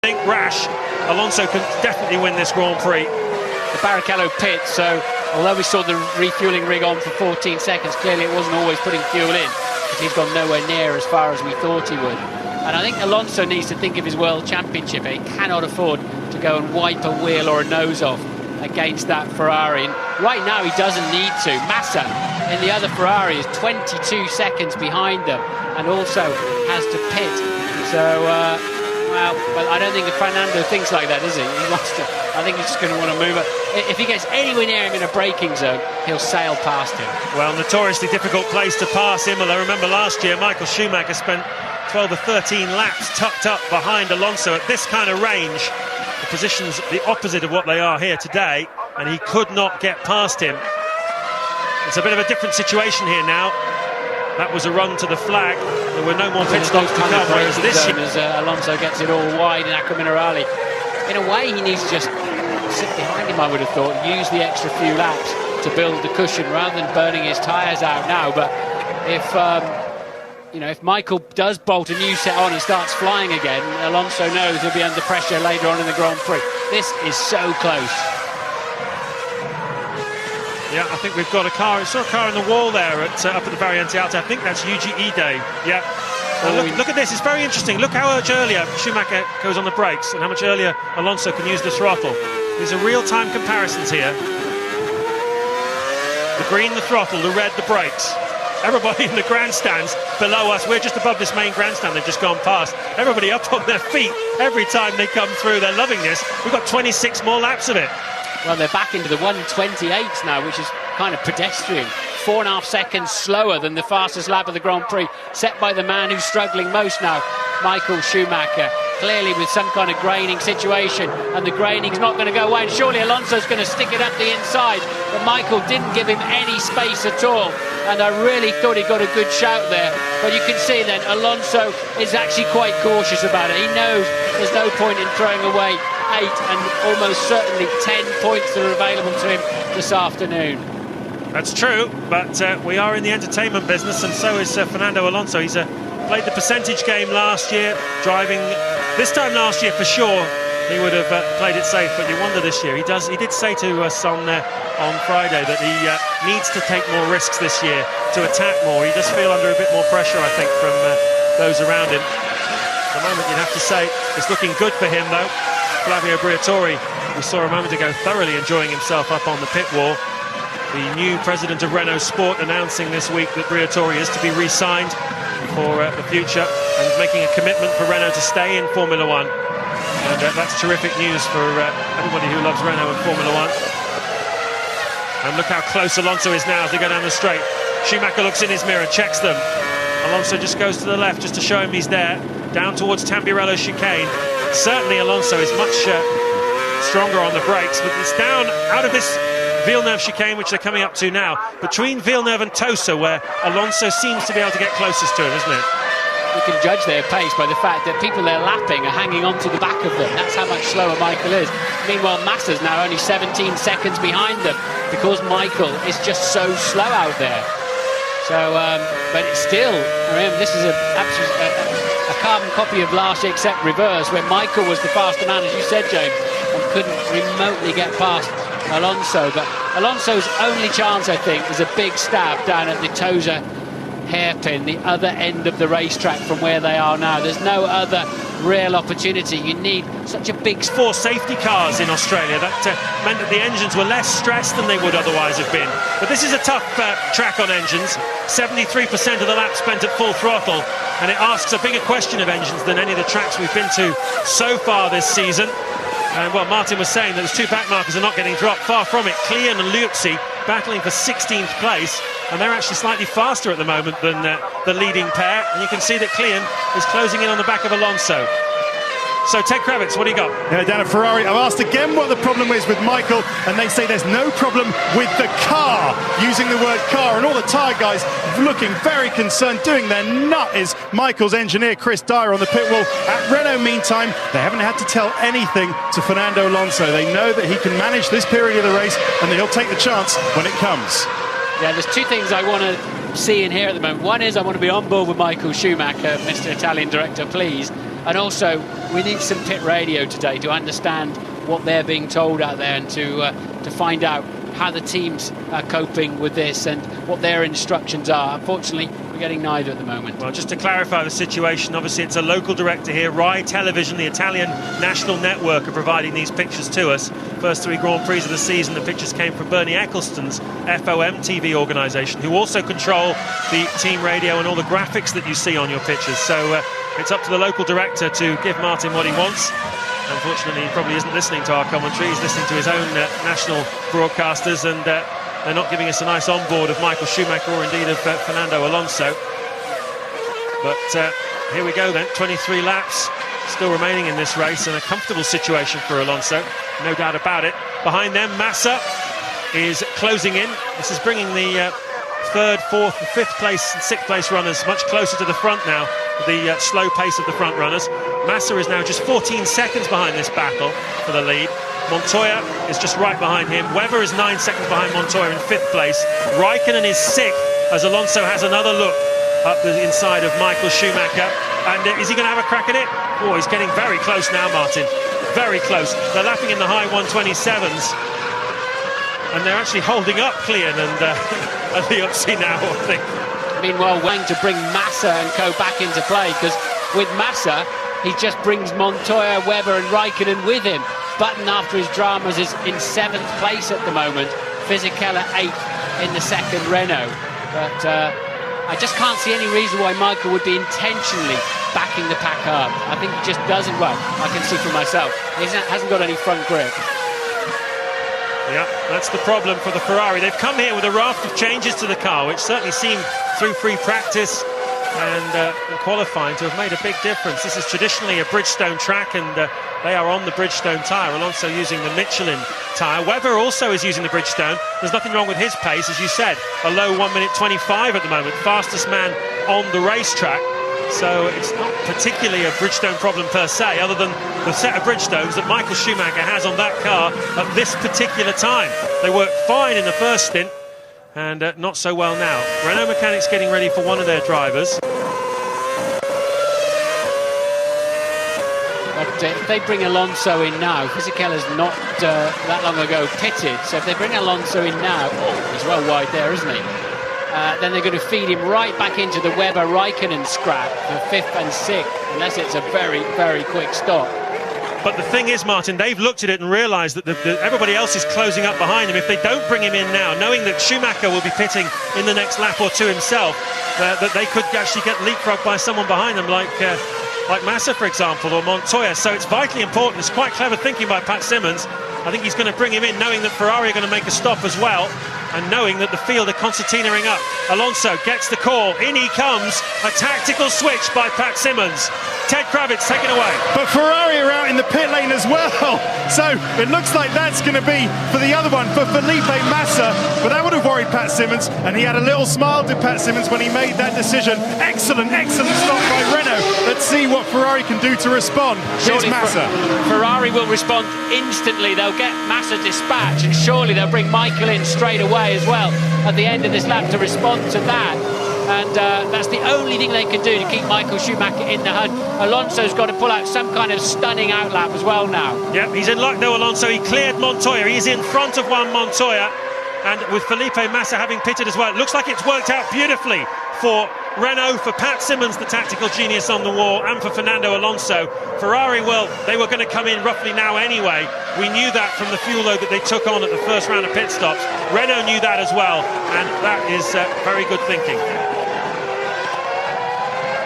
think rash. Alonso can definitely win this Grand Prix. The Barrichello pit, so although we saw the refueling rig on for 14 seconds, clearly it wasn't always putting fuel in, because he's gone nowhere near as far as we thought he would. And I think Alonso needs to think of his World Championship. He cannot afford to go and wipe a wheel or a nose off against that Ferrari. And right now he doesn't need to. Massa in the other Ferrari is 22 seconds behind them and also has to pit. So, well, I don't think Fernando thinks like that, does he? He wants to. I think he's just going to want to move it. If he gets anywhere near him in a braking zone, he'll sail past him. Well, notoriously difficult place to pass Imola. Remember last year, Michael Schumacher spent 12 or 13 laps tucked up behind Alonso at this kind of range. The position's the opposite of what they are here today, and he could not get past him. It's a bit of a different situation here now. That was a run to the flag. There were no more pit stops to come, whereas this year... As Alonso gets it all wide in Acqua Minerale. In a way, he needs to just sit behind him, I would have thought, use the extra few laps to build the cushion rather than burning his tyres out now. But if... you know, if Michael does bolt a new set on and starts flying again, Alonso knows he'll be under pressure later on in the Grand Prix. This is so close. Yeah, I think we've got a car. I saw a car in the wall there up at the Variante Alta. I think that's Yuji Ide. Yeah. Look at this. It's very interesting. Look how much earlier Schumacher goes on the brakes and how much earlier Alonso can use the throttle. These are real-time comparisons here. The green, the throttle, the red, the brakes. Everybody in the grandstands below us, we're just above this main grandstand they've just gone past. Everybody up on their feet every time they come through. They're loving this. We've got 26 more laps of it. Well, they're back into the 1:28 now, which is kind of pedestrian. 4.5 seconds slower than the fastest lap of the Grand Prix, set by the man who's struggling most now, Michael Schumacher. Clearly with some kind of graining situation, and the graining's not going to go away, and surely Alonso's going to stick it up the inside, but Michael didn't give him any space at all, and I really thought he got a good shout there. But you can see then Alonso is actually quite cautious about it. He knows there's no point in throwing away 8 and almost certainly 10 points that are available to him this afternoon. That's true, but we are in the entertainment business, and so is Fernando Alonso. He's played the percentage game last year, driving this time last year for sure. He would have played it safe, but you wonder this year. He did say to us on Friday that he needs to take more risks this year to attack more. He does feel under a bit more pressure, I think, from those around him. At the moment, you'd have to say it's looking good for him, though. Flavio Briatore, we saw a moment ago, thoroughly enjoying himself up on the pit wall. The new president of Renault Sport announcing this week that Briatore is to be re-signed for the future and making a commitment for Renault to stay in Formula 1. And that's terrific news for everybody who loves Renault and Formula 1. And look how close Alonso is now as they go down the straight. Schumacher looks in his mirror, checks them. Alonso just goes to the left just to show him he's there, down towards Tamburello chicane. Certainly Alonso is much stronger on the brakes, but it's down out of this Villeneuve chicane, which they're coming up to now, between Villeneuve and Tosa, where Alonso seems to be able to get closest to him, isn't it? You can judge their pace by the fact that people they're lapping are hanging on to the back of them. That's how much slower Michael is. Meanwhile, Massa's now only 17 seconds behind them because Michael is just so slow out there. So, but it's still, remember, this is a carbon copy of last year except reverse, where Michael was the faster man, as you said, James, and couldn't remotely get past Alonso. But Alonso's only chance, I think, is a big stab down at the Tosa hairpin, the other end of the racetrack from where they are now. There's no other real opportunity. You need such a big... 4 safety cars in Australia. That meant that the engines were less stressed than they would otherwise have been. But this is a tough track on engines. 73% of the lap spent at full throttle, and it asks a bigger question of engines than any of the tracks we've been to so far this season. And well, Martin was saying that those 2 back markers are not getting dropped. Far from it. Klian and Liuzzi battling for 16th place, and they're actually slightly faster at the moment than the leading pair. And you can see that Klian is closing in on the back of Alonso. So, Ted Kravitz, what do you got? Yeah, down at Ferrari, I've asked again what the problem is with Michael, and they say there's no problem with the car, using the word car, and all the tyre guys looking very concerned, doing their nut is Michael's engineer, Chris Dyer, on the pit wall. At Renault, meantime, they haven't had to tell anything to Fernando Alonso. They know that he can manage this period of the race, and that he'll take the chance when it comes. Yeah, there's 2 things I want to see in here at the moment. One is I want to be on board with Michael Schumacher, Mr. Italian director, please. And also, we need some pit radio today to understand what they're being told out there, and to find out how the teams are coping with this and what their instructions are. Unfortunately, we're getting neither at the moment. Well, just to clarify the situation, obviously it's a local director here. Rai Television, the Italian national network, are providing these pictures to us. First 3 Grand Prix of the season, the pictures came from Bernie Ecclestone's FOM TV organisation, who also control the team radio and all the graphics that you see on your pictures. So it's up to the local director to give Martin what he wants. Unfortunately, he probably isn't listening to our commentary. He's listening to his own national broadcasters, and they're not giving us a nice onboard of Michael Schumacher or indeed of Fernando Alonso. But here we go then, 23 laps still remaining in this race, and a comfortable situation for Alonso, no doubt about it. Behind them, Massa is closing in. This is bringing the 3rd, 4th and 5th place and 6th place runners much closer to the front now, the slow pace of the front runners. Massa is now just 14 seconds behind this battle for the lead. Montoya is just right behind him. Weber is 9 seconds behind Montoya in 5th place. Raikkonen is 6th as Alonso has another look up the inside of Michael Schumacher. And is he going to have a crack at it? Oh, he's getting very close now, Martin. Very close. They're lapping in the high 127s. And they're actually holding up Clean and Liuzzi now, I think. Meanwhile, waiting to bring Massa and co back into play, because with Massa, he just brings Montoya, Weber and Raikkonen with him. Button, after his dramas, is in 7th place at the moment. Fisichella 8th in the 2nd Renault. But I just can't see any reason why Michael would be intentionally backing the pack up. I think he just doesn't. Well, I can see for myself. He hasn't got any front grip. Yeah, that's the problem for the Ferrari. They've come here with a raft of changes to the car, which certainly seemed through free practice and qualifying to have made a big difference. This is traditionally a Bridgestone track, and they are on the Bridgestone tyre. Alonso using the Michelin tyre. Weber also is using the Bridgestone. There's nothing wrong with his pace, as you said. A low 1:25 at the moment. Fastest man on the racetrack. So it's not particularly a Bridgestone problem per se, other than the set of Bridgestones that Michael Schumacher has on that car at this particular time. They worked fine in the first stint, and not so well now. Renault mechanics getting ready for one of their drivers. But if they bring Alonso in now, Fisichella's not that long ago pitted, so if they bring Alonso in now, he's well wide there, isn't he? Then they're going to feed him right back into the Weber-Raikkonen scrap for 5th and 6th, unless it's a very, very quick stop. But the thing is, Martin, they've looked at it and realised that everybody else is closing up behind him. If they don't bring him in now, knowing that Schumacher will be pitting in the next lap or two himself, that they could actually get leapfrogged by someone behind them, like Massa, for example, or Montoya. So it's vitally important. It's quite clever thinking by Pat Simmons. I think he's going to bring him in, knowing that Ferrari are going to make a stop as well, and knowing that the field are concertinaing up. Alonso gets the call. In he comes. A tactical switch by Pat Simmons. Ted Kravitz taken away. But Ferrari are out in the pit lane as well. So it looks like that's going to be for the other one, for Felipe Massa. But that would have worried Pat Simmons, and he had a little smile to Pat Simmons when he made that decision. Excellent, excellent stop by Renault. Let's see what Ferrari can do to respond. Here's Massa. Ferrari will respond instantly. They'll get Massa dispatched, and surely they'll bring Michael in straight away as well at the end of this lap to respond to that. And that's the only thing they can do to keep Michael Schumacher in the hunt. Alonso's got to pull out some kind of stunning outlap as well now. Yeah, he's in luck though, Alonso. He cleared Montoya. He's in front of one Montoya. And with Felipe Massa having pitted as well, it looks like it's worked out beautifully for Renault, for Pat Simmons, the tactical genius on the wall, and for Fernando Alonso. Ferrari, well, they were going to come in roughly now anyway. We knew that from the fuel load that they took on at the first round of pit stops. Renault knew that as well, and that is very good thinking.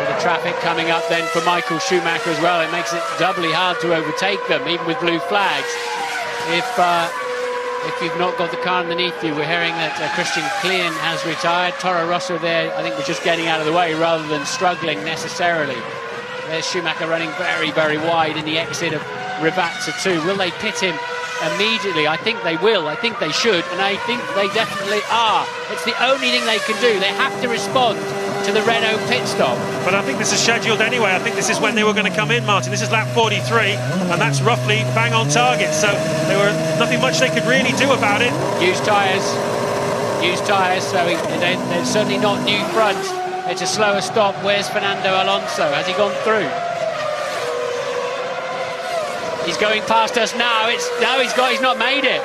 With the traffic coming up then for Michael Schumacher as well, it makes it doubly hard to overtake them, even with blue flags. If you've not got the car underneath you, we're hearing that Christian Klein has retired. Toro Rosso there, I think, was just getting out of the way rather than struggling necessarily. There's Schumacher running very, very wide in the exit of Rivazza 2. Will they pit him immediately? I think they will. I think they should. And I think they definitely are. It's the only thing they can do. They have to respond to the Renault pit stop. But I think this is scheduled anyway. I think this is when they were going to come in, Martin. This is lap 43, and that's roughly bang on target. So there were nothing much they could really do about it. Used tyres. So they're certainly not new fronts. It's a slower stop. Where's Fernando Alonso? Has he gone through? He's going past us now. He's not made it.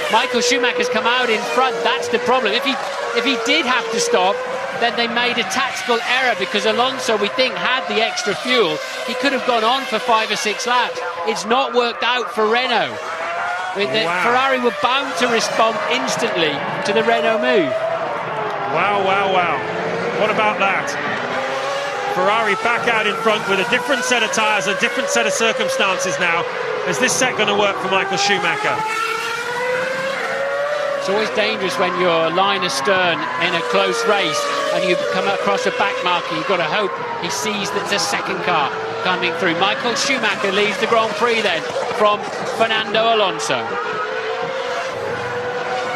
Michael Schumacher's come out in front. That's the problem. If he did have to stop, then they made a tactical error, because Alonso, we think, had the extra fuel. He could have gone on for 5 or 6 laps. It's not worked out for Renault. Wow. Ferrari were bound to respond instantly to the Renault move. Wow. What about that? Ferrari back out in front with a different set of tyres, a different set of circumstances now. Is this set going to work for Michael Schumacher? It's always dangerous when you're line astern in a close race and you come across a back marker. You've got to hope he sees that there's a second car coming through. Michael Schumacher leads the Grand Prix then from Fernando Alonso.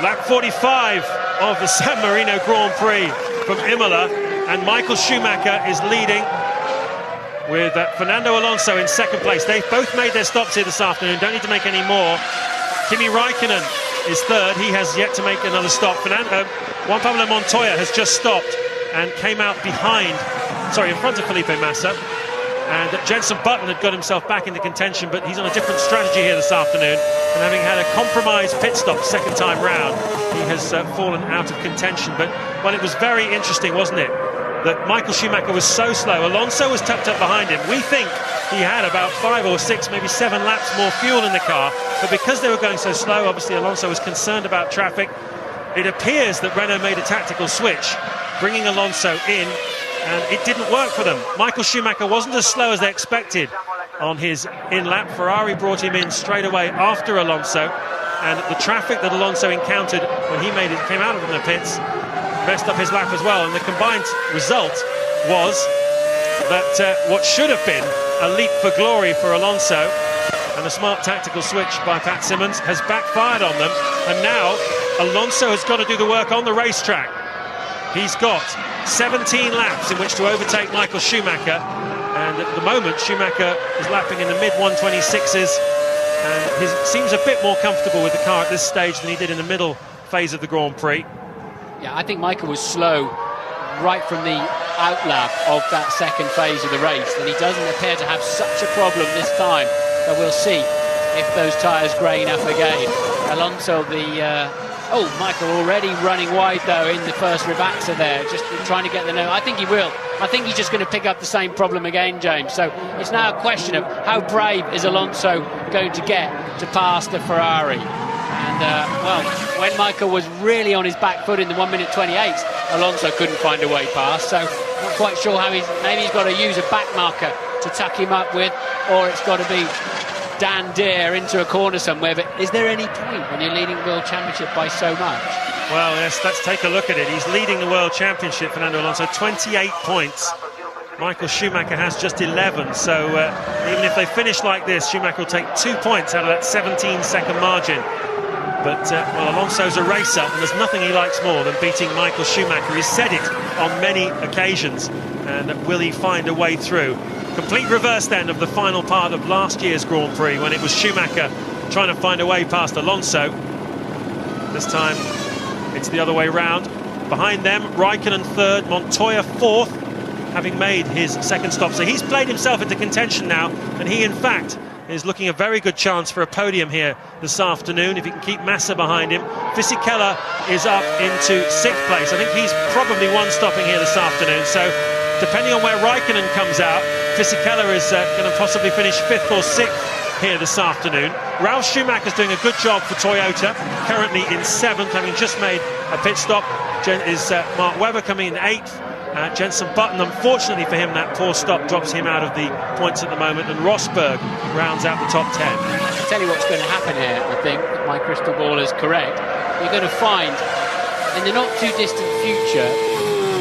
Lap 45 of the San Marino Grand Prix from Imola, and Michael Schumacher is leading with Fernando Alonso in second place. They've both made their stops here this afternoon, don't need to make any more. Kimi Raikkonen is third, he has yet to make another stop. Juan Pablo Montoya has just stopped and came out in front of Felipe Massa. And Jenson Button had got himself back into contention, but he's on a different strategy here this afternoon. And having had a compromised pit stop second time round, he has fallen out of contention. But, well, it was very interesting, wasn't it, that Michael Schumacher was so slow. Alonso was tucked up behind him. We think he had about 5 or 6, maybe 7 laps more fuel in the car. But because they were going so slow, obviously Alonso was concerned about traffic. It appears that Renault made a tactical switch, bringing Alonso in, and it didn't work for them. Michael Schumacher wasn't as slow as they expected on his in-lap. Ferrari brought him in straight away after Alonso, and the traffic that Alonso encountered when he came out of the pits messed up his lap as well. And the combined result was that what should have been a leap for glory for Alonso, and a smart tactical switch by Pat Simmons, has backfired on them. And now Alonso has got to do the work on the racetrack. He's got 17 laps in which to overtake Michael Schumacher, and at the moment Schumacher is lapping in the mid-126s, and he seems a bit more comfortable with the car at this stage than he did in the middle phase of the Grand Prix. Yeah, I think Michael was slow right from the outlap of that second phase of the race, and he doesn't appear to have such a problem this time, but we'll see if those tyres grey enough again. Alonso, Michael already running wide though in the first Rivaxa there, just trying to get the I think he will. I think he's just going to pick up the same problem again, James. So it's now a question of how brave is Alonso going to get to pass the Ferrari. And when Michael was really on his back foot in the 1:28, Alonso couldn't find a way past. So not quite sure how maybe he's got to use a back marker to tuck him up with, or it's got to be Dan Deere into a corner somewhere. But is there any point when you're leading the World Championship by so much? Well, yes, let's take a look at it. He's leading the World Championship, Fernando Alonso, 28 points. Michael Schumacher has just 11, so even if they finish like this, Schumacher will take 2 points out of that 17-second margin. But, Alonso's a racer, and there's nothing he likes more than beating Michael Schumacher. He's said it on many occasions, and will he find a way through? Complete reverse then of the final part of last year's Grand Prix, when it was Schumacher trying to find a way past Alonso. This time it's the other way round. Behind them, Raikkonen third, Montoya fourth, having made his second stop. So he's played himself into contention now, and he in fact is looking a very good chance for a podium here this afternoon if he can keep Massa behind him. Fisichella is up into 6th place. I think he's probably one stopping here this afternoon, so depending on where Raikkonen comes out, Fisichella is going to possibly finish 5th or 6th here this afternoon. Ralf Schumacher's doing a good job for Toyota, currently in 7th, having just made a pit stop. Is Mark Webber coming in 8th. Jenson Button, unfortunately for him, that poor stop drops him out of the points at the moment, and Rosberg rounds out the top 10. I'll tell you what's going to happen here, I think, if my crystal ball is correct. You're going to find, in the not too distant future,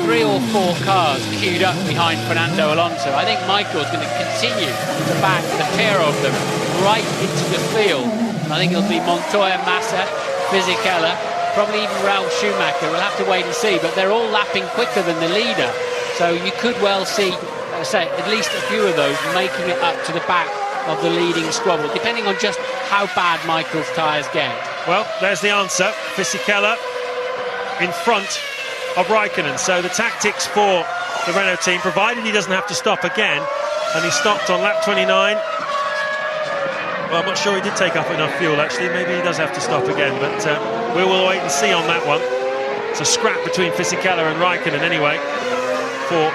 3 or 4 cars queued up behind Fernando Alonso. I think Michael's going to continue to back the pair of them right into the field. I think it'll be Montoya, Massa, Fisichella, probably even Ralf Schumacher. We'll have to wait and see, but they're all lapping quicker than the leader. So you could well see, at least a few of those making it up to the back of the leading squabble, depending on just how bad Michael's tyres get. Well, there's the answer. Fisichella in front of Raikkonen. So the tactics for the Renault team, provided he doesn't have to stop again, and he stopped on lap 29. Well, I'm not sure he did take up enough fuel, actually. Maybe he does have to stop again, but we will wait and see on that one. It's a scrap between Fisichella and Raikkonen anyway, for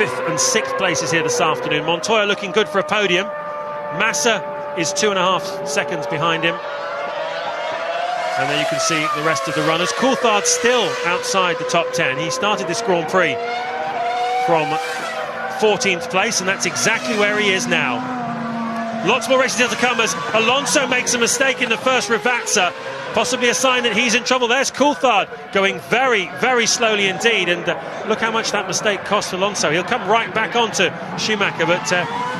5th and 6th places here this afternoon. Montoya looking good for a podium. Massa is 2.5 seconds behind him. And then you can see the rest of the runners. Coulthard still outside the top 10. He started this Grand Prix from 14th place, and that's exactly where he is now. Lots more races still to come as Alonso makes a mistake in the first Ravazza. Possibly a sign that he's in trouble. There's Coulthard going very, very slowly indeed. And look how much that mistake cost Alonso. He'll come right back onto Schumacher. But,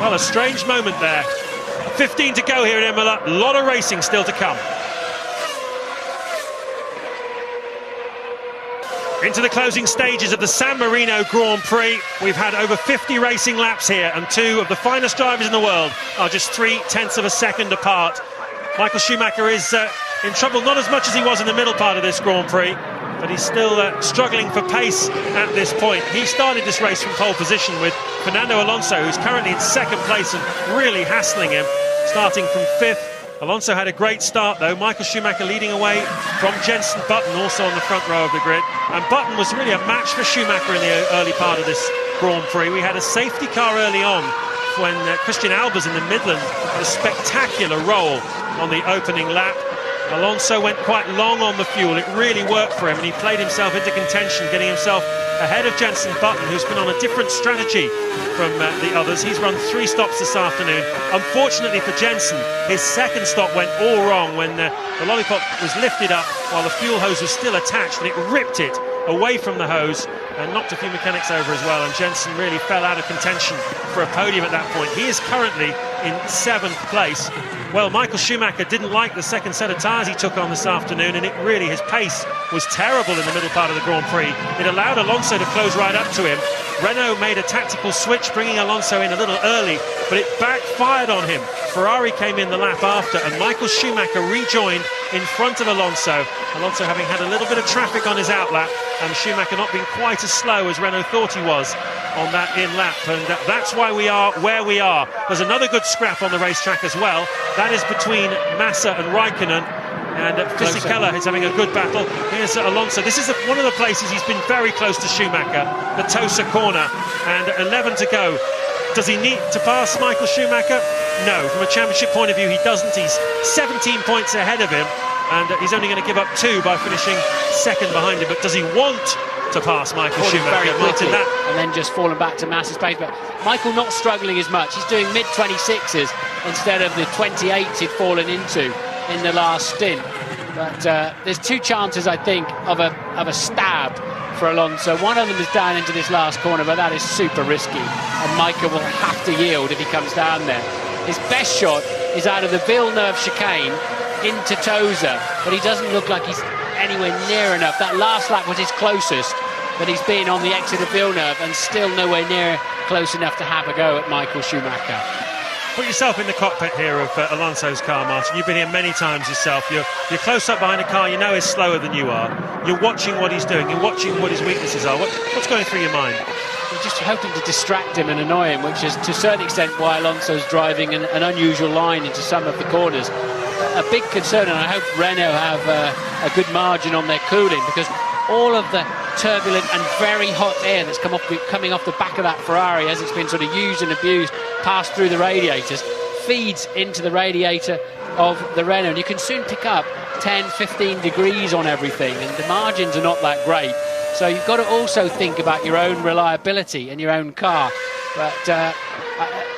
well, a strange moment there. 15 to go here at Imola. A lot of racing still to come. Into the closing stages of the San Marino Grand Prix. We've had over 50 racing laps here, and two of the finest drivers in the world are just 0.3 of a second apart. Michael Schumacher is in trouble, not as much as he was in the middle part of this Grand Prix, but he's still struggling for pace at this point. He started this race from pole position with Fernando Alonso, who's currently in 2nd place and really hassling him, starting from 5th. Alonso had a great start though. Michael Schumacher leading away from Jenson Button, also on the front row of the grid. And Button was really a match for Schumacher in the early part of this Grand Prix. We had a safety car early on when Christian Albers in the Midland had a spectacular roll on the opening lap. Alonso went quite long on the fuel. It really worked for him, and he played himself into contention, getting himself ahead of Jenson Button, who's been on a different strategy from the others. He's run 3 stops this afternoon. Unfortunately for Jenson, his 2nd stop went all wrong when the lollipop was lifted up while the fuel hose was still attached, and it ripped it away from the hose and knocked a few mechanics over as well, and Jenson really fell out of contention for a podium at that point. He is currently in 7th place. Well, Michael Schumacher didn't like the 2nd set of tyres he took on this afternoon, and his pace was terrible in the middle part of the Grand Prix. It allowed Alonso to close right up to him. Renault made a tactical switch, bringing Alonso in a little early, but it backfired on him. Ferrari came in the lap after, and Michael Schumacher rejoined in front of Alonso. Alonso having had a little bit of traffic on his outlap, and Schumacher not being quite as slow as Renault thought he was on that in-lap, and that's why we are where we are. There's another good scrap on the racetrack as well. That is between Massa and Raikkonen, and Fisichella is having a good battle. Here's Alonso. This is one of the places he's been very close to Schumacher, the Tosa corner, and 11 to go. Does he need to pass Michael Schumacher? No, from a championship point of view he doesn't. He's 17 points ahead of him, and he's only going to give up 2 by finishing 2nd behind him. But does he want to pass Michael Schumacher? Very quickly, and then just falling back to Massa's pace. But Michael not struggling as much. He's doing mid-26s instead of the 28s he'd fallen into in the last stint. But there's 2 chances, I think, of a stab for Alonso. One of them is down into this last corner, but that is super risky, and Michael will have to yield if he comes down there. His best shot is out of the Villeneuve chicane into Tosa, but he doesn't look like he's anywhere near enough. That last lap was his closest that he's been on the exit of Villeneuve, and still nowhere near close enough to have a go at Michael Schumacher. Put yourself in the cockpit here of Alonso's car, Martin. You've been here many times yourself. You're close up behind a car you know is slower than you are. You're watching what he's doing. You're watching what his weaknesses are. What's going through your mind? We're just hoping to distract him and annoy him, which is to a certain extent why Alonso's driving an unusual line into some of the corners. A big concern, and I hope Renault have a good margin on their cooling, because all of the turbulent and very hot air that's coming off the back of that Ferrari as it's been sort of used and abused, passed through the radiators, feeds into the radiator of the Renault. And you can soon pick up 10, 15 degrees on everything, and the margins are not that great. So you've got to also think about your own reliability and your own car. But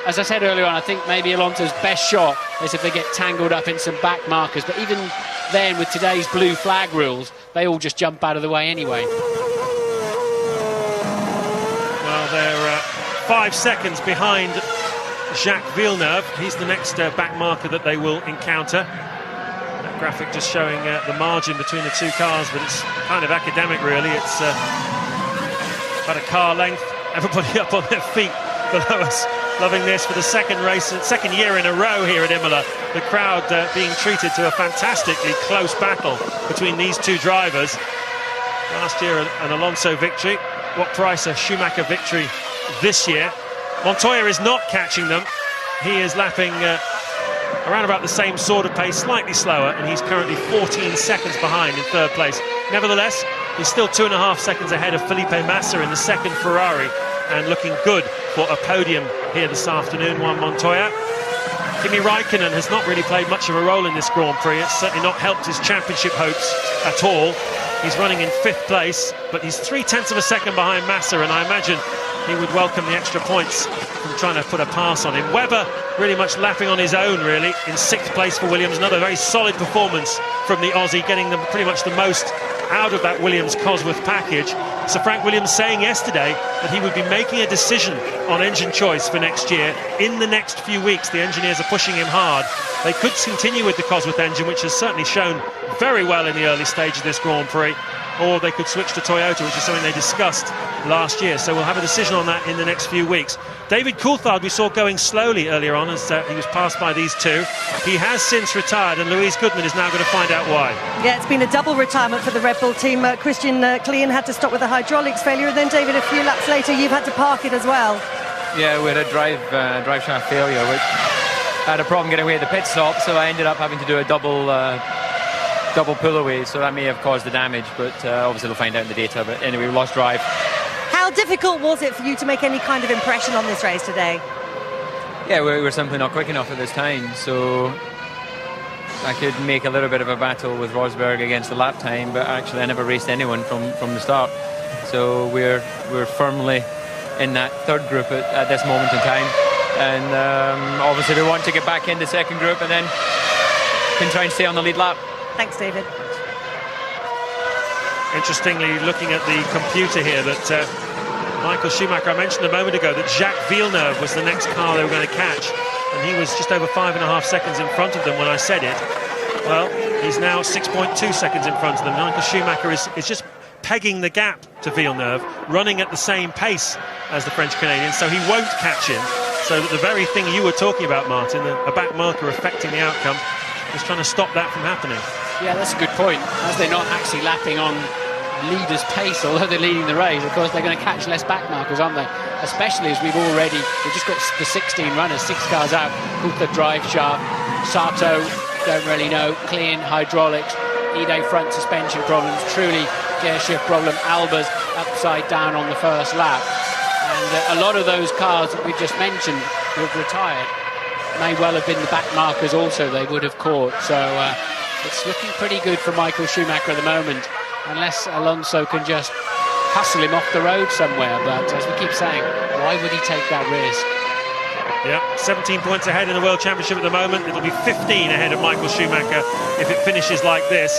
as I said earlier on, I think maybe Alonso's best shot is if they get tangled up in some back markers. But even then, with today's blue flag rules, they all just jump out of the way anyway. Well, they're 5 seconds behind Jacques Villeneuve. He's the next back marker that they will encounter. That graphic just showing the margin between the 2 cars, but it's kind of academic, really. It's about a car length. Everybody up on their feet below us, loving this for the second year in a row here at Imola. The crowd being treated to a fantastically close battle between these 2 drivers. Last year an Alonso victory. What price a Schumacher victory this year? Montoya is not catching them. He is lapping around about the same sort of pace, slightly slower, and he's currently 14 seconds behind in third place. Nevertheless, he's still 2.5 seconds ahead of Felipe Massa in the second Ferrari, and looking good for a podium here this afternoon. Juan Montoya. Kimi Raikkonen has not really played much of a role in this Grand Prix. It's certainly not helped his championship hopes at all. He's running in 5th place, but he's 0.3 of a second behind Massa, and I imagine he would welcome the extra points from trying to put a pass on him. Webber really much lapping on his own, really, in 6th place for Williams. Another very solid performance from the Aussie, getting them pretty much the most out of that Williams-Cosworth package. Sir Frank Williams saying yesterday that he would be making a decision on engine choice for next year in the next few weeks. The engineers are pushing him hard. They could continue with the Cosworth engine, which has certainly shown very well in the early stage of this Grand Prix, or they could switch to Toyota, which is something they discussed last year. So we'll have a decision on that in the next few weeks. David Coulthard we saw going slowly earlier on as he was passed by these two. He has since retired, and Louise Goodman is now going to find out why. Yeah, it's been a double retirement for the Red Bull team. Christian Klein had to stop with a hydraulics failure, and then David, a few laps later, you've had to park it as well. Yeah, we had a drive shaft failure, which I had a problem getting away at the pit stop, so I ended up having to do a double pull away, so that may have caused the damage, but obviously we'll find out in the data. But anyway, we lost drive. How difficult was it for you to make any kind of impression on this race today? Yeah, we were simply not quick enough at this time, so I could make a little bit of a battle with Rosberg against the lap time, but actually I never raced anyone from the start. So we're firmly in that third group at this moment in time, and obviously we want to get back in the second group and then can try and stay on the lead lap. Thanks, David. Interestingly, looking at the computer here, that Michael Schumacher, I mentioned a moment ago that Jacques Villeneuve was the next car they were going to catch, and he was just over 5.5 seconds in front of them when I said it. Well, he's now 6.2 seconds in front of them. Michael Schumacher is just pegging the gap to Villeneuve, running at the same pace as the French Canadian, so he won't catch him. So that the very thing you were talking about, Martin, a back marker affecting the outcome, is trying to stop that from happening. Yeah, that's a good point. As they're not actually lapping on leader's pace, although they're leading the race, of course they're going to catch less back markers, aren't they? Especially as we've just got the 16 runners, 6 cars out. Coulthard drive shaft, Sato, don't really know, Klein hydraulics, Ide front suspension problems, Truly gear shift problem, Alba's upside down on the first lap. And a lot of those cars that we just mentioned who have retired may well have been the back markers also they would have caught. So it's looking pretty good for Michael Schumacher at the moment, unless Alonso can just hustle him off the road somewhere. But as we keep saying, why would he take that risk? Yeah, 17 points ahead in the World Championship at the moment. It'll be 15 ahead of Michael Schumacher if it finishes like this.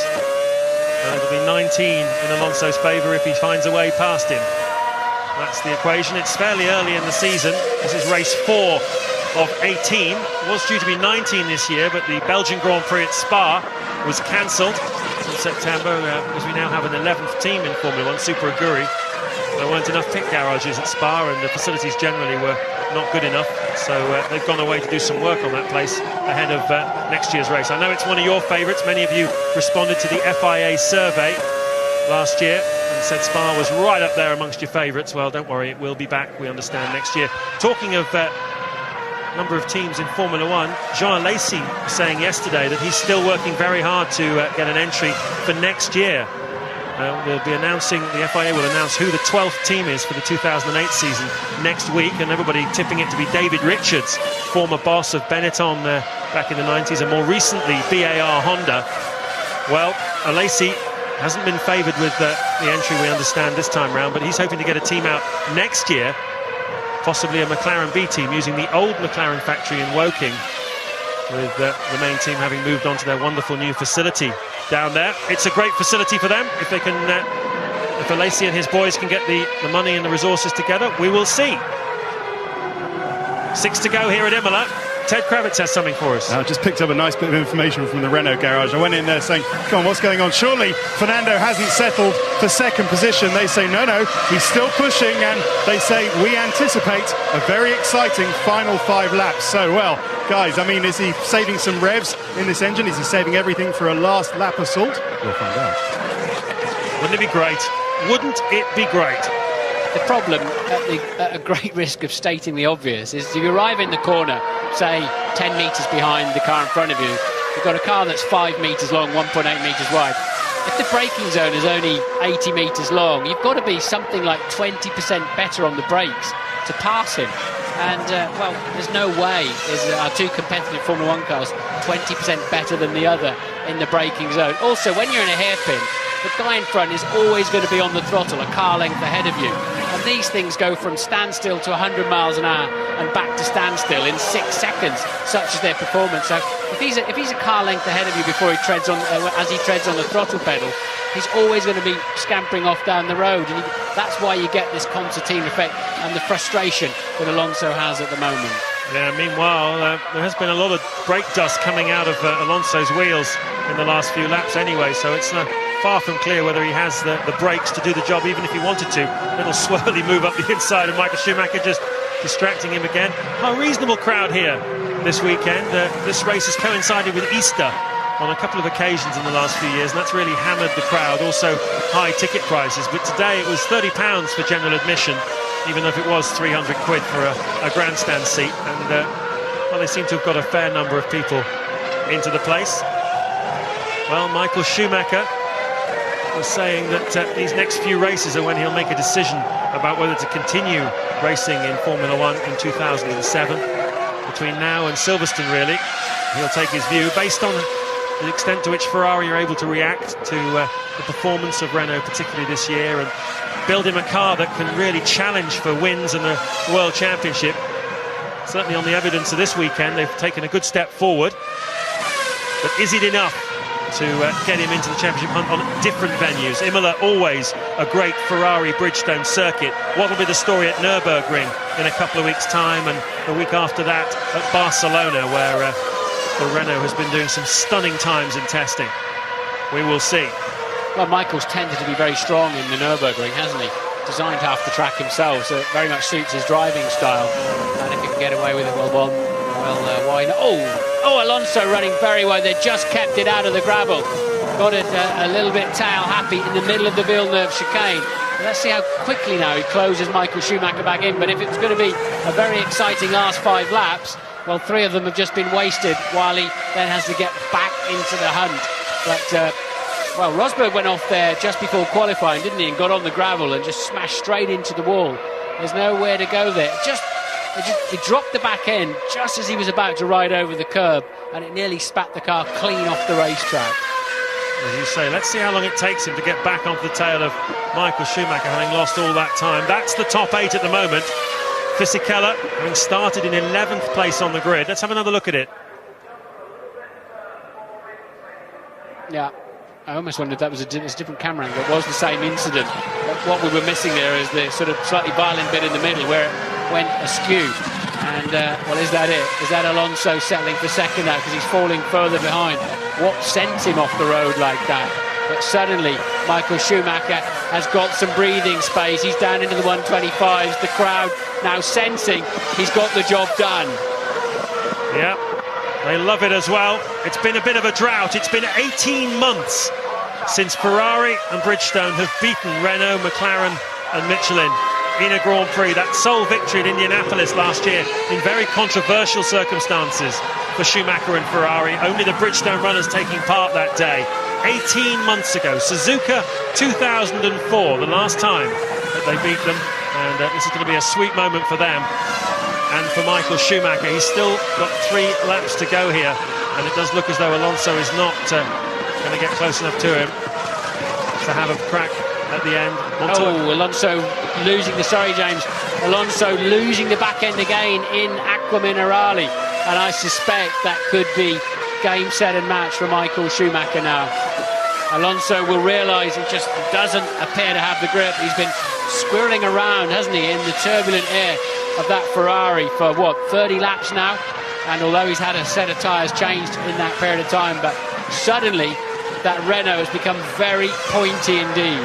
And it'll be 19 in Alonso's favour if he finds a way past him. That's the equation. It's fairly early in the season. This is race 4 of 18. It was due to be 19 this year, but the Belgian Grand Prix at Spa was cancelled in September because we now have an 11th team in Formula 1, Super Aguri. There weren't enough pit garages at Spa, and the facilities generally were not good enough, so they've gone away to do some work on that place ahead of next year's race. I know it's one of your favourites. Many of you responded to the FIA survey last year and said Spa was right up there amongst your favourites. Well, don't worry, it will be back, we understand, next year. Talking of number of teams in Formula 1, Jean Alesi saying yesterday that he's still working very hard to get an entry for next year. They'll be announcing, the FIA will announce who the 12th team is for the 2008 season next week, and everybody tipping it to be David Richards, former boss of Benetton back in the 90s, and more recently BAR Honda. Well, Alesi hasn't been favoured with the entry, we understand, this time round, but he's hoping to get a team out next year, possibly a McLaren B team using the old McLaren factory in Woking, with the main team having moved on to their wonderful new facility down there. It's a great facility for them. If they can, if Alesi and his boys can get the money and the resources together, we will see. 6 to go here at Imola. Ted Kravitz has something for us. I just picked up a nice bit of information from the Renault garage. I went in there saying, come on, what's going on? Surely Fernando hasn't settled for second position. They say, no, he's still pushing, and they say, we anticipate a very exciting final 5 laps. So, well, guys, I mean, is he saving some revs in this engine? Is he saving everything for a last lap assault? We'll find out. Wouldn't it be great? Wouldn't it be great? The problem, at a great risk of stating the obvious, is you arrive in the corner say, 10 metres behind the car in front of you. You've got a car that's 5 metres long, 1.8 metres wide. If the braking zone is only 80 metres long, you've got to be something like 20% better on the brakes to pass him. And, well, there's no way our two competitive Formula 1 cars 20% better than the other in the braking zone. Also, when you're in a hairpin, the guy in front is always going to be on the throttle, a car length ahead of you. And these things go from standstill to 100 miles an hour and back to standstill in 6 seconds, such is their performance. So if he's a car length ahead of you before he treads on, as he treads on the throttle pedal, he's always going to be scampering off down the road. And that's why you get this concertina effect and the frustration that Alonso has at the moment. Yeah, meanwhile, there has been a lot of brake dust coming out of Alonso's wheels in the last few laps anyway, so it's far from clear whether he has the brakes to do the job, even if he wanted to. Little swirly move up the inside of Michael Schumacher, just distracting him again. A reasonable crowd here this weekend. This race has coincided with Easter on a couple of occasions in the last few years, and that's really hammered the crowd. Also, high ticket prices, but today it was £30 for general admission, even though if it was 300 quid for a grandstand seat. And well, they seem to have got a fair number of people into the place. Well, Michael Schumacher was saying that these next few races are when he'll make a decision about whether to continue racing in Formula 1 in 2007. Between now and Silverstone, really, he'll take his view based on the extent to which Ferrari are able to react to the performance of Renault, particularly this year, and build him a car that can really challenge for wins and the World Championship. Certainly on the evidence of this weekend, they've taken a good step forward. But is it enough to get him into the championship hunt on different venues? Imola, always a great Ferrari Bridgestone circuit. What will be the story at Nürburgring in a couple of weeks' time, and the week after that at Barcelona, where the Renault has been doing some stunning times in testing? We will see. Well, Michael's tended to be very strong in the Nürburgring, hasn't he? Designed half the track himself, so it very much suits his driving style. And if he can get away with it, well, why not? Oh, Alonso running very well. They just kept it out of the gravel. Got it a little bit tail happy in the middle of the Villeneuve chicane. Let's see how quickly now he closes Michael Schumacher back in. But if it's going to be a very exciting last 5 laps, well, 3 of them have just been wasted while he then has to get back into the hunt. But, well, Rosberg went off there just before qualifying, didn't he? And got on the gravel and just smashed straight into the wall. There's nowhere to go there. He dropped the back end just as he was about to ride over the curb, and it nearly spat the car clean off the racetrack. As you say, let's see how long it takes him to get back onto the tail of Michael Schumacher, having lost all that time. That's the top 8 at the moment. Fisichella having started in 11th place on the grid. Let's have another look at it. Yeah, I almost wondered if that was a different camera angle. It was the same incident. What we were missing there is the sort of slightly violent bit in the middle where it went askew. And, well, is that it? Is that Alonso settling for second now because he's falling further behind? What sent him off the road like that? But suddenly, Michael Schumacher has got some breathing space. He's down into the 125s. The crowd now sensing he's got the job done. Yeah, they love it as well. It's been a bit of a drought. It's been 18 months since Ferrari and Bridgestone have beaten Renault, McLaren and Michelin in a Grand Prix. That sole victory at Indianapolis last year in very controversial circumstances for Schumacher and Ferrari. Only the Bridgestone runners taking part that day. 18 months ago, Suzuka 2004, the last time that they beat them, and this is going to be a sweet moment for them and for Michael Schumacher. He's still got 3 laps to go here, and it does look as though Alonso is not going to get close enough to him to have a crack at the end. Alonso losing Alonso losing the back end again in Acqua Minerale, and I suspect that could be game, set and match for Michael Schumacher now. Alonso will realise he just doesn't appear to have the grip. He's been squirreling around, hasn't he, in the turbulent air of that Ferrari for, what, 30 laps now? And although he's had a set of tyres changed in that period of time, but suddenly that Renault has become very pointy indeed.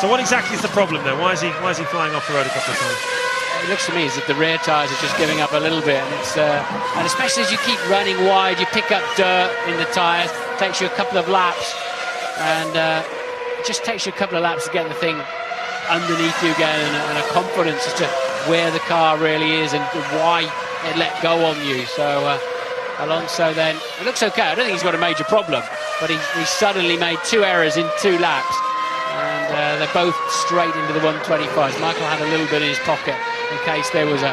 So what exactly is the problem then? Why is he flying off the road a couple of times? It looks to me as if the rear tyres are just giving up a little bit, and it's and especially as you keep running wide, you pick up dirt in the tyres. Takes you a couple of laps, and it just takes you a couple of laps to get the thing underneath you again, and a confidence as to where the car really is and why it let go on you. So Alonso then, it looks okay. I don't think he's got a major problem, but he suddenly made 2 errors in 2 laps, and they're both straight into the 125s. Michael had a little bit in his pocket in case there was a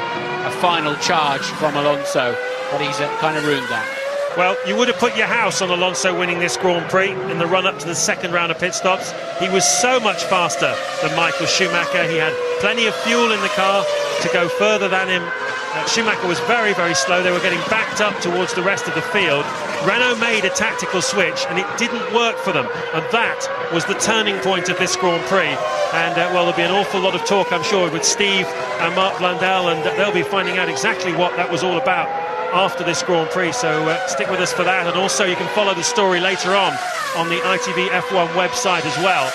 final charge from Alonso, but he's kind of ruined that. Well, you would have put your house on Alonso winning this Grand Prix in the run-up to the second round of pit stops. He was so much faster than Michael Schumacher. He had plenty of fuel in the car to go further than him. Schumacher was very, very slow. They were getting backed up towards the rest of the field. Renault made a tactical switch, and it didn't work for them. And that was the turning point of this Grand Prix. And, well, there'll be an awful lot of talk, I'm sure, with Steve and Mark Blundell, and they'll be finding out exactly what that was all about after this Grand Prix, so stick with us for that. And also you can follow the story later on the ITV F1 website as well,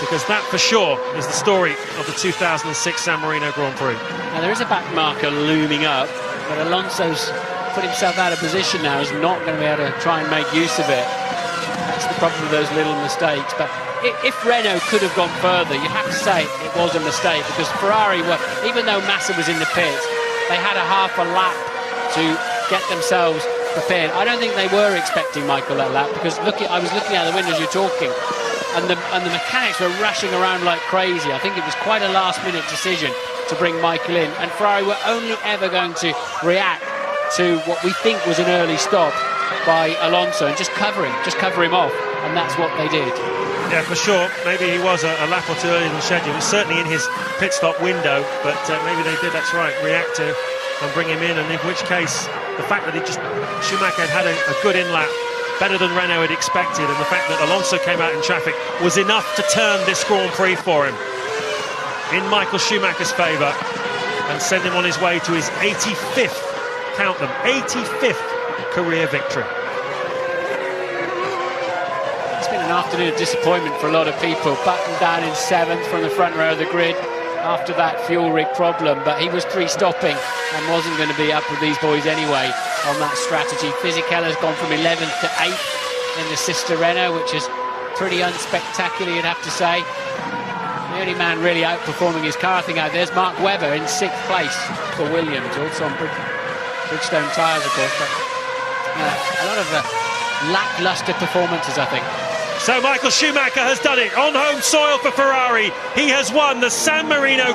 because that for sure is the story of the 2006 San Marino Grand Prix. Now there is a back marker looming up, but Alonso's put himself out of position now. He's not going to be able to try and make use of it. That's the problem with those little mistakes. But if Renault could have gone further, you have to say it was a mistake, because Ferrari were, even though Massa was in the pits, they had a half a lap to get themselves prepared. I don't think they were expecting Michael that lap, because I was looking out the window as you're talking, and the mechanics were rushing around like crazy. I think it was quite a last-minute decision to bring Michael in, and Ferrari were only ever going to react to what we think was an early stop by Alonso and just cover him off, and that's what they did. Yeah, for sure. Maybe he was a lap or two earlier than scheduled. It was certainly in his pit stop window, but maybe they did, that's right, react to and bring him in, and in which case the fact that Schumacher had a good in-lap, better than Renault had expected, and the fact that Alonso came out in traffic was enough to turn this Grand Prix for him in Michael Schumacher's favour and send him on his way to his 85th, count them, 85th career victory. It's been an afternoon of disappointment for a lot of people. Button down in 7th from the front row of the grid after that fuel rig problem, but he was pre-stopping and wasn't going to be up with these boys anyway on that strategy. Fisichella's gone from 11th to 8th in the sister Renault, which is pretty unspectacular, you'd have to say. The only man really outperforming his car, I think, out there's Mark Webber in 6th place for Williams, also on Bridgestone tyres, of course, but a lot of lacklustre performances, I think. So Michael Schumacher has done it on home soil for Ferrari. He has won the San Marino